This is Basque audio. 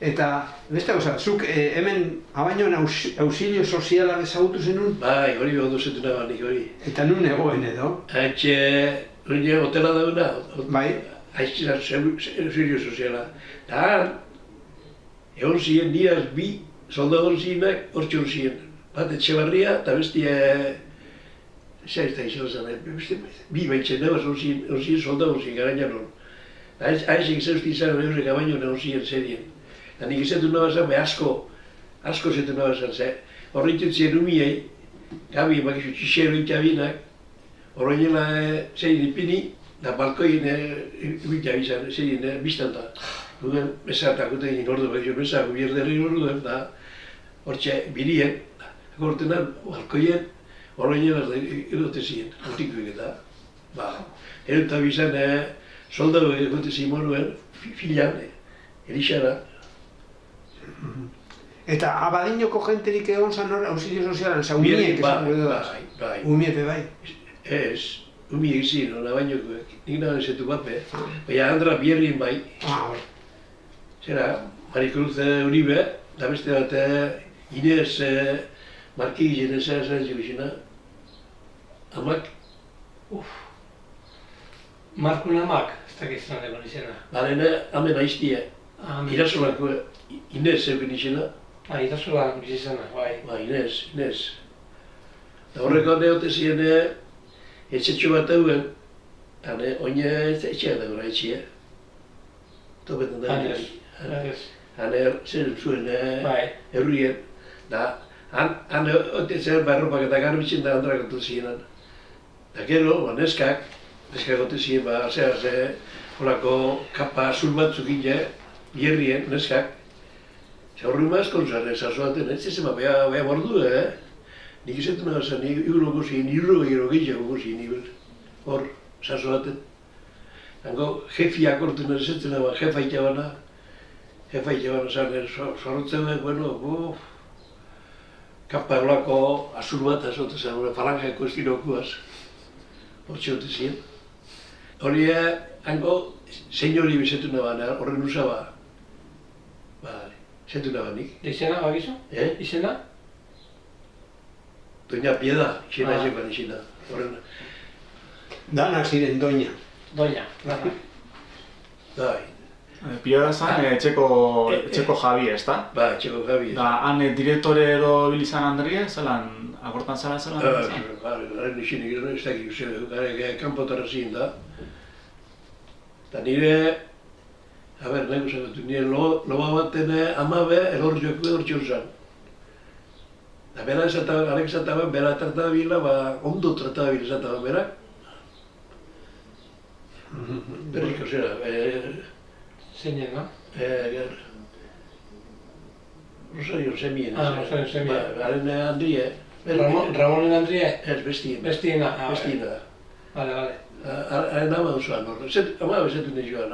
Eta, beste gauza, zuk hemen abainoen auxilio soziala ezagutu zenun? Bai, hori begotu zetu nabanik hori. Eta nun egoen edo? Haitxe, hori hotela dauna, Bai. haitxera auxilio soziala. Eta han, egon ziren niaz bi soldador zirenak hortxe hor ziren. Bat Etxebarria eta bestia, zer ez da izan zen, bi baitzen nebaz hor ziren soldador ziren garainan hor. Haizek zeuzti izan horrek abainoen hor ziren zerien. Eta nik izetu nabazan, asko zetu nabazan, horreitut ziren umiei, gabi emakizu txixero itabinak, horreinela zein ipini, da balkoien itabi zein biztan da. Duden mesatak egin ordu bakizu mesak, bierderi orduen, da hortxe birien, gortenan balkoien, horreinela edote ziren, hortikuik eta. Eta bizan, soldadu egote zimonuen, filan, erixara. Eta abadinoko jenterik egon zan auxilio sozialan, za umiek esan gure daz? Bai. Umiepe bai? Ez, umiek zin, abainokoek, nik nahan ezetu bape. Baina Andra Bierrien bai. Zera, Marikruz Uribe, da beste bat Inez Markigien esan zibizena. Amak. Markun amak, ez dakizan egon izena. Balena, hamen aiztia. Irasolako Inez zeuken izena. Irasolako izena, bai. Inez. Horreko neote ziren etxetxo bat euen, oine etxea da gora etxea. Topetan da gure. Hane zer zuen eurrien. Han zer barropak eta garbitzen da handrak otu ziren. Da gero, neskak ote ziren, holako kapa azul batzuk ine, Bierrien, neskak. Horri mazkon zan, zazoaten, ez zezen bea bordu, nik izetu nahi zan, euro gozien, euro gehiago gozien, hor, zazoaten. Hango, jefiak orten ezetzen nahi, jefa itxabana zan, zorrotzen dut, bueno, kapa holako azul bat azote zan, falanjako estilokuaz, hortxe hote ziren. Hori, hango, senyori bizetu nahi, horren usaba. Zetu nabanik. Izena, bagizu? Izena? Doña Pieda, izena zegoen izena. Danak ziren Doña. Doña, bai. Bai. Pieda zan etxeko Javi, ez da? Bai, etxeko Javi. Da, han direktore edo bilizan Andrie, zelan, agortan zara zelan? Garen izinik, ez dakik, gare kanpotarra zin da. Eta nire, nahi guzabatu, nire loba baten amabe elor joku hor txurzan. Eta bera esataben, esataben, bera tratabila, ondo tratabila esataben berak. Berriko zera, Zeinen, no? Rosario Semien. Rosario Semien. Garen Andrie. Ramonen Andrie? Ez, Bestiena. Bestiena. Bestiena. Vale. Haren ama duzuan hor. Amabe zetu nahi joan,